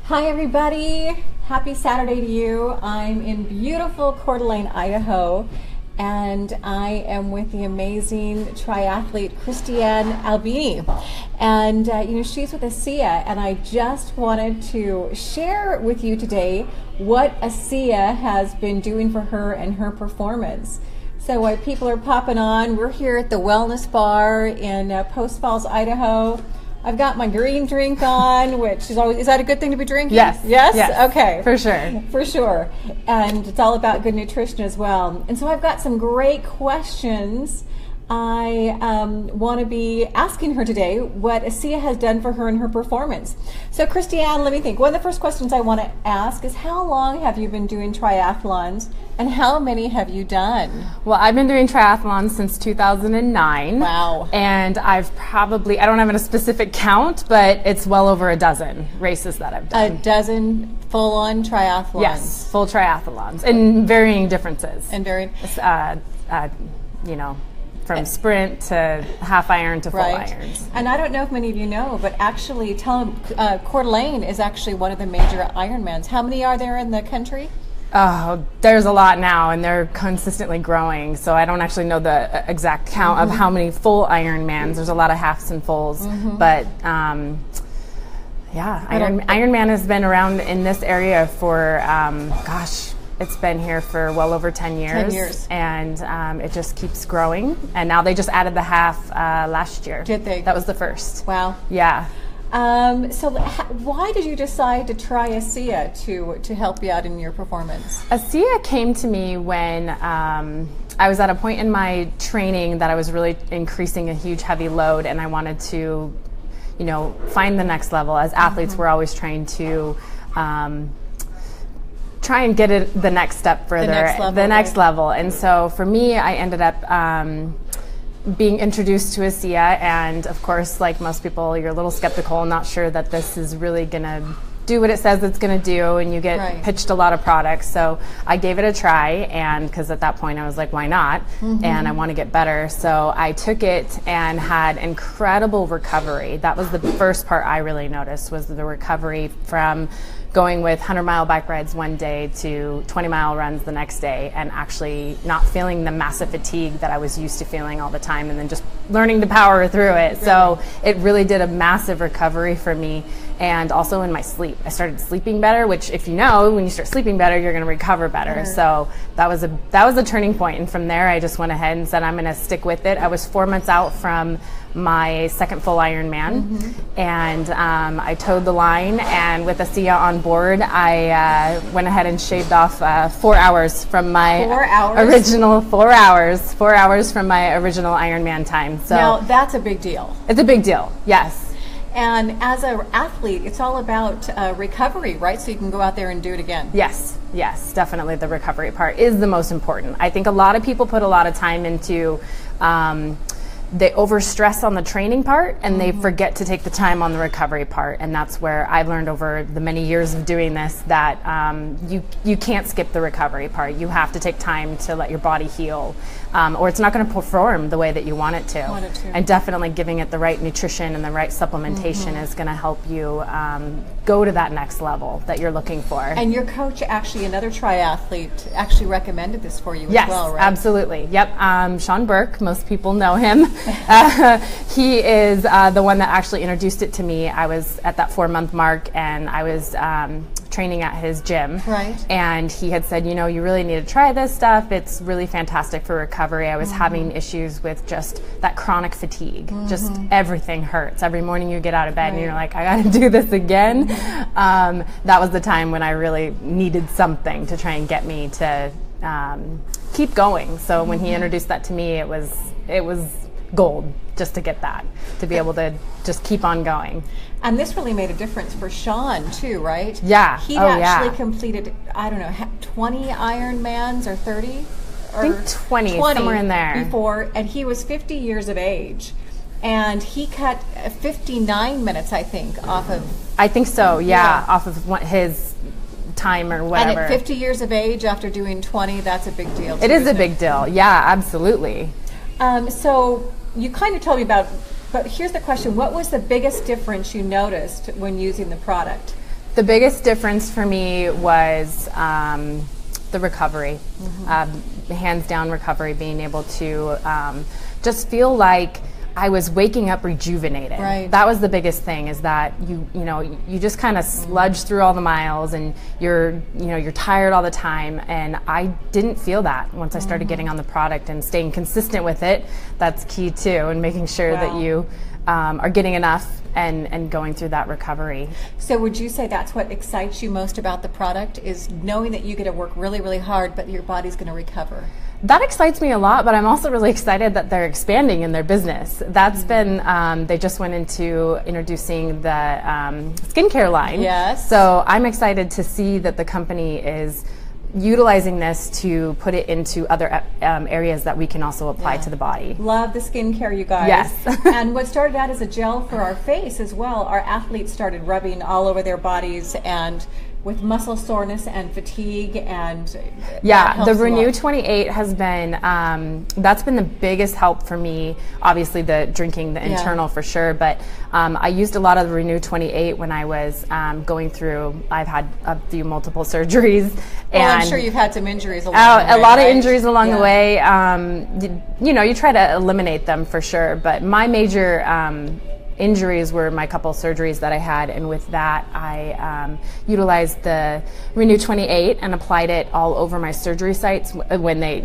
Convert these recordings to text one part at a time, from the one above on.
Hi everybody, happy Saturday to you. I'm in beautiful Coeur d'Alene, Idaho, and I am with the amazing triathlete Christiann Arbini. And she's with ASEA, and I just wanted to share with you today what ASEA has been doing for her and her performance. So while people are popping on, we're here at the Wellness Bar in Post Falls, Idaho. I've got my green drink on, which is always, is that a good thing to be drinking? Yes. Yes? Yes. Okay. For sure. For sure. And it's all about good nutrition as well. And so I've got some great questions. I want to be asking her today what ASEA has done for her in her performance. So Christiann, let me think. One of the first questions I want to ask is, how long have you been doing triathlons and how many have you done? Well, I've been doing triathlons since 2009. Wow. And I've probably, I don't have a specific count, but it's well over a dozen races that I've done. A dozen full-on triathlons? Yes, full triathlons in varying differences. And varying? From sprint to half iron to full right. irons. And I don't know if many of you know, but actually Coeur d'Alene is actually one of the major Ironmans. How many are there in the country? Oh, there's a lot now, and they're consistently growing. So I don't actually know the exact count of how many full Ironmans. There's a lot of halves and fulls, but Ironman has been around in this area for it's been here for well over 10 years. 10 years. And it just keeps growing. And now they just added the half last year. Did they? That was the first. Wow. Yeah. So why did you decide to try ASEA to help you out in your performance? ASEA came to me when I was at a point in my training that I was really increasing a huge heavy load, and I wanted to, find the next level. As athletes, we're always trying to try and get it the next step further, the next level. And so for me, I ended up being introduced to ASEA, and of course, like most people, you're a little skeptical, not sure that this is really gonna do what it says it's gonna do, and you get pitched a lot of products. So I gave it a try, and because at that point I was like, why not? And I want to get better. So I took it and had incredible recovery. That was the first part I really noticed, was the recovery from going with 100-mile bike rides one day to 20-mile runs the next day, and actually not feeling the massive fatigue that I was used to feeling all the time, and then just learning to power through it. So it really did a massive recovery for me. And also in my sleep, I started sleeping better, which, if you know, when you start sleeping better, you're going to recover better. So that was a turning point. And from there, I just went ahead and said, I'm going to stick with it. I was 4 months out from my second full Ironman, and I towed the line. And with ASEA on board, I went ahead and shaved off 4 hours from my original 4 hours. 4 hours from my original Ironman time. So now that's a big deal. It's a big deal. Yes. And as an athlete, it's all about recovery, right? So you can go out there and do it again. Yes, definitely the recovery part is the most important. I think a lot of people put a lot of time into, they overstress on the training part, and they forget to take the time on the recovery part. And that's where I've learned over the many years of doing this that you can't skip the recovery part. You have to take time to let your body heal, or it's not going to perform the way that you want it to. And definitely giving it the right nutrition and the right supplementation is going to help you go to that next level that you're looking for. And your coach, actually another triathlete, actually recommended this for you as well, right? Yes, absolutely. Yep. Sean Burke, most people know him. He is the one that actually introduced it to me. I was at that 4-month mark, and I was training at his gym. Right. And he had said, you really need to try this stuff. It's really fantastic for recovery. I was having issues with just that chronic fatigue. Just everything hurts. Every morning you get out of bed and you're like, I got to do this again. That was the time when I really needed something to try and get me to keep going. So when he introduced that to me, it was gold just to get that, to be able to just keep on going. And this really made a difference for Sean too, right? Yeah. He actually completed, 20 Ironmans or 30? I think 20, somewhere in there. Before, and he was 50 years of age. And he cut 59 minutes, I think, off of... I think so, off of his time or whatever. And at 50 years of age, after doing 20, that's a big deal too, It is a big deal, yeah, absolutely. So you kind of told me about, but here's the question. What was the biggest difference you noticed when using the product? The biggest difference for me was the recovery, hands down recovery, being able to just feel like I was waking up rejuvenated. Right. That was the biggest thing, is that you just kind of sludge through all the miles, and you're tired all the time, and I didn't feel that once I started getting on the product and staying consistent with it. That's key too, and making sure that you are getting enough and going through that recovery. So would you say that's what excites you most about the product, is knowing that you get to work really, really hard, but your body's going to recover? That excites me a lot, but I'm also really excited that they're expanding in their business. That's been, they just went into introducing the skincare line. Yes. So I'm excited to see that the company is utilizing this to put it into other areas that we can also apply to the body. Love the skincare, you guys. Yes. And what started out as a gel for our face as well, our athletes started rubbing all over their bodies, and with muscle soreness and fatigue, and the Renu 28 has been that's been the biggest help for me. Obviously the drinking, the internal for sure, but I used a lot of the Renu 28 when I was going through, I've had a few multiple surgeries. And I'm sure you've had some injuries along the way. A lot of injuries along the way. You try to eliminate them for sure, but my major injuries were my couple surgeries that I had, and with that I utilized the Renu 28 and applied it all over my surgery sites when they,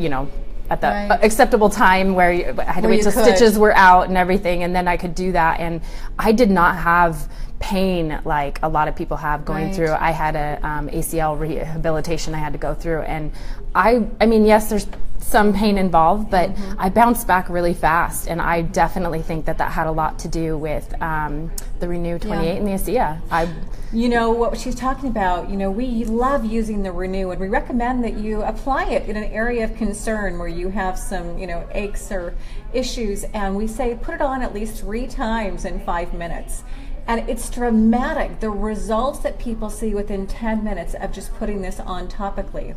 at the acceptable time where I had to wait till stitches were out and everything, and then I could do that, and I did not have pain like a lot of people have going through. I had a ACL rehabilitation I had to go through, and I mean, yes, there's some pain involved, but I bounced back really fast, and I definitely think that had a lot to do with the Renu 28 and the ASEA. You know what she's talking about, we love using the Renu, and we recommend that you apply it in an area of concern where you have some, aches or issues, and we say put it on at least 3 times in 5 minutes. And it's dramatic, the results that people see within 10 minutes of just putting this on topically.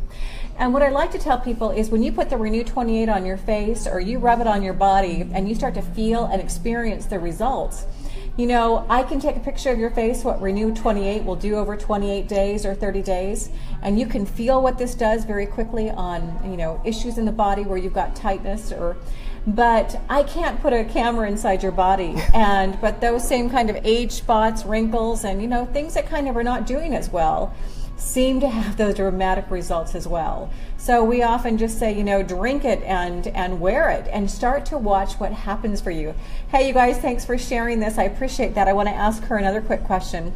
And what I like to tell people is, when you put the Renu 28 on your face, or you rub it on your body, and you start to feel and experience the results, I can take a picture of your face, what Renu 28 will do over 28 days or 30 days, and you can feel what this does very quickly on, issues in the body where you've got tightness but I can't put a camera inside your body, but those same kind of age spots, wrinkles, and things that kind of are not doing as well seem to have those dramatic results as well. So we often just say, drink it and wear it, and start to watch what happens for you. Hey, you guys, thanks for sharing this. I appreciate that. I want to ask her another quick question.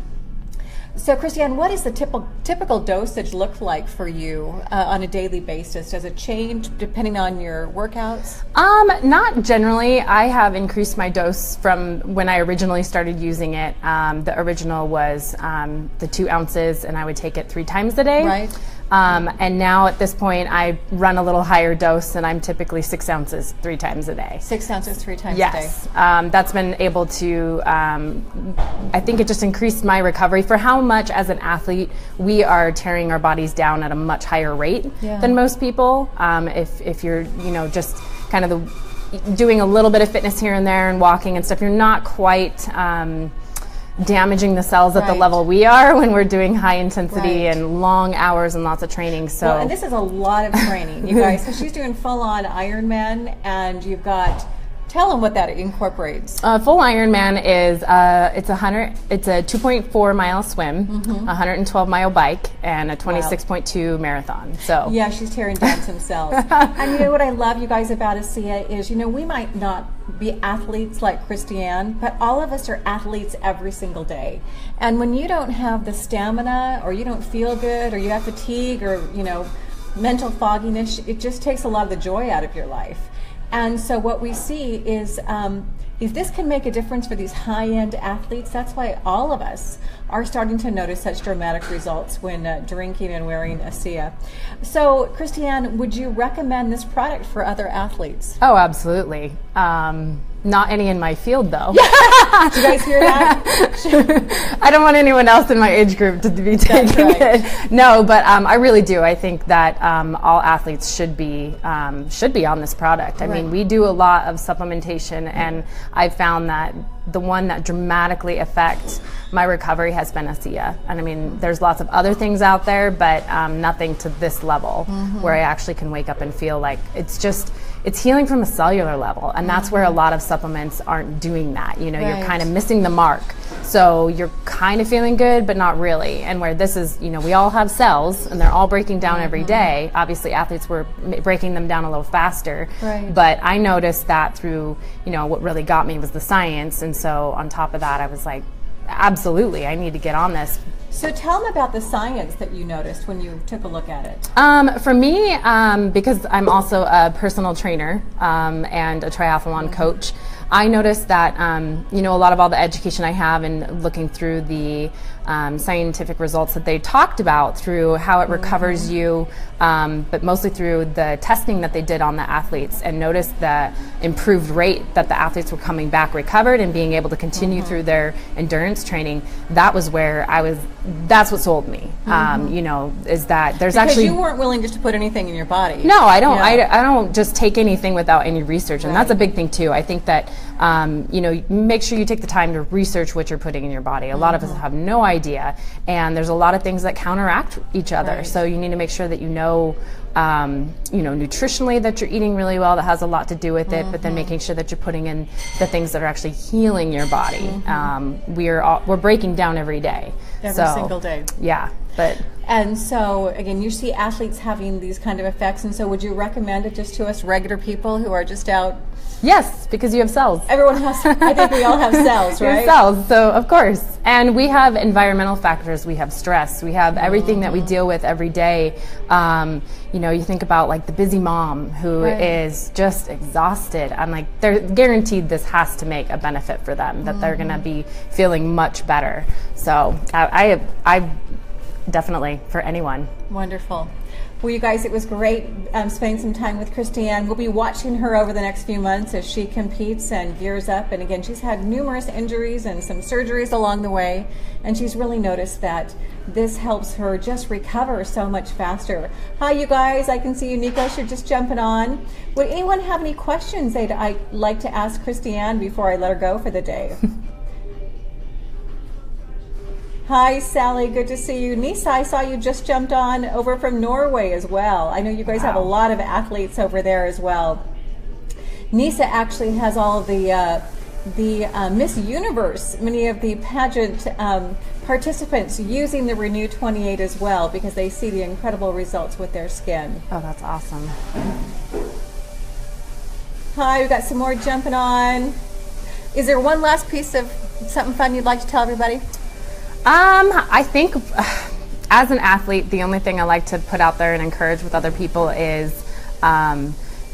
So, Christiann, what does the typical dosage look like for you on a daily basis? Does it change depending on your workouts? Not generally. I have increased my dose from when I originally started using it. The original was the 2 ounces, and I would take it 3 times a day. Right. And now at this point, I run a little higher dose, and I'm typically 6 ounces 3 times a day. 6 ounces 3 times a day. Yes. That's been able to, I think it just increased my recovery for how much as an athlete we are tearing our bodies down at a much higher rate than most people. If you're, just kind of doing a little bit of fitness here and there and walking and stuff, you're not quite damaging the cells at the level we are when we're doing high intensity and long hours and lots of training. So, and this is a lot of training, you guys. So she's doing full-on Ironman, and you've got, tell them what that incorporates. Full Ironman is it's a 2.4 mile swim, 112 mile bike, and a 26.2 marathon. So yeah, she's tearing down some cells. And what I love, you guys, about ASEA is, we might not be athletes like Christiann, but all of us are athletes every single day. And when you don't have the stamina, or you don't feel good, or you have fatigue, or mental fogginess, it just takes a lot of the joy out of your life. And so what we see is, if this can make a difference for these high-end athletes, that's why all of us are starting to notice such dramatic results when drinking and wearing ASEA. So, Christiann, would you recommend this product for other athletes? Oh, absolutely. Not any in my field, though. Did you guys hear that? I don't want anyone else in my age group to be taking it. No, but I really do. I think that all athletes should be on this product. I mean, we do a lot of supplementation, and I found that the one that dramatically affects my recovery has been ASEA. And I mean, there's lots of other things out there, but nothing to this level where I actually can wake up and feel like it's healing from a cellular level. And that's where a lot of supplements aren't doing that. You know, you're kind of missing the mark. So you're kind of feeling good, but not really. And where this is, you know, we all have cells and they're all breaking down every day. Obviously athletes were breaking them down a little faster, but I noticed that through, you know, what really got me was the science. And so on top of that, I was like, absolutely, I need to get on this. So tell them about the science that you noticed when you took a look at it. For me, because I'm also a personal trainer and a triathlon coach, I noticed that, you know, a lot of all the education I have and looking through the scientific results that they talked about through how it recovers you, but mostly through the testing that they did on the athletes, and noticed the improved rate that the athletes were coming back recovered and being able to continue through their endurance training. That was where that's what sold me, you know, is that there's because actually... you weren't willing just to put anything in your body. No, I don't. Yeah. I don't just take anything without any research, and that's a big thing too. I think that, you know, make sure you take the time to research what you're putting in your body. A lot of us have no idea, and there's a lot of things that counteract each other. So you need to make sure that you know, nutritionally that you're eating really well. That has a lot to do with it, but then making sure that you're putting in the things that are actually healing your body. We're breaking down every day. Every single day. Yeah, but... And so, again, you see athletes having these kind of effects, and so would you recommend it just to us regular people who are just out? Yes, because you have cells. Everyone has, I think we all have cells, right? We have cells, so of course. And we have environmental factors, we have stress, we have everything that we deal with every day. You know, you think about like the busy mom who is just exhausted. I'm like, they're guaranteed this has to make a benefit for them, that they're going to be feeling much better. So I definitely, for anyone. Wonderful. Well, you guys, it was great spending some time with Christiann. We'll be watching her over the next few months as she competes and gears up. And again, she's had numerous injuries and some surgeries along the way, and she's really noticed that this helps her just recover so much faster. Hi, you guys. I can see you, Nico. You're just jumping on. Would anyone have any questions I'd like to ask Christiann before I let her go for the day? Hi, Sally. Good to see you. Nisa, I saw you just jumped on over from Norway as well. I know you guys have a lot of athletes over there as well. Nisa actually has all of the Miss Universe, many of the pageant participants using the Renu 28 as well, because they see the incredible results with their skin. Oh, that's awesome. Hi, we've got some more jumping on. Is there one last piece of something fun you'd like to tell everybody? I think as an athlete, the only thing I like to put out there and encourage with other people is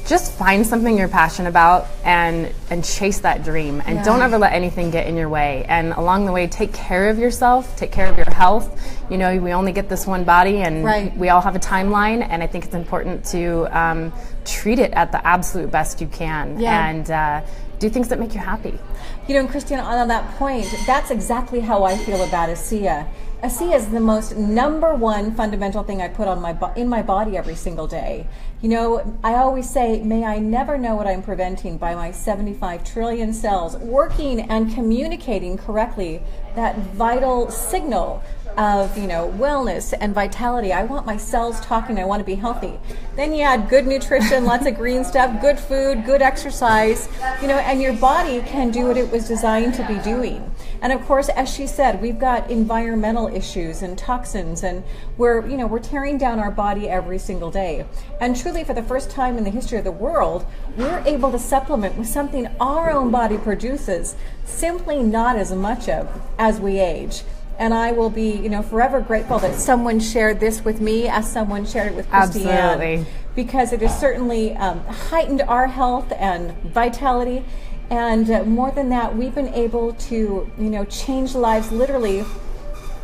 just find something you're passionate about and chase that dream, and don't ever let anything get in your way. And along the way, take care of yourself, take care of your health. You know, we only get this one body, and we all have a timeline, and I think it's important to treat it at the absolute best you can, and do things that make you happy. You know, and Christiann, on that point, that's exactly how I feel about ASEA. ASEA is the most #1 fundamental thing I put on in my body every single day. You know, I always say, may I never know what I'm preventing by my 75 trillion cells working and communicating correctly that vital signal of, you know, wellness and vitality. I want my cells talking. I want to be healthy. Then you add good nutrition, lots of green stuff, good food, good exercise, you know, and your body can do what it was designed to be doing. And of course, as she said, we've got environmental issues and toxins, and we're tearing down our body every single day. And truly, for the first time in the history of the world, we're able to supplement with something our own body produces, simply not as much of as we age. And I will be, you know, forever grateful that someone shared this with me, as someone shared it with Christiann. Absolutely. Because it has certainly heightened our health and vitality. And more than that, we've been able to, you know, change lives literally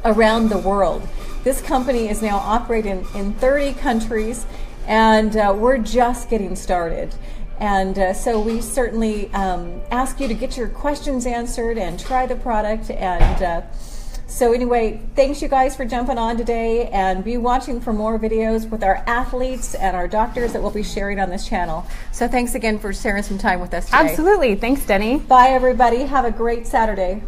around the world. This company is now operating in 30 countries, and we're just getting started. And so we certainly ask you to get your questions answered and try the product, and So anyway, thanks you guys for jumping on today, and be watching for more videos with our athletes and our doctors that we'll be sharing on this channel. So thanks again for sharing some time with us today. Absolutely. Thanks, Denny. Bye, everybody. Have a great Saturday.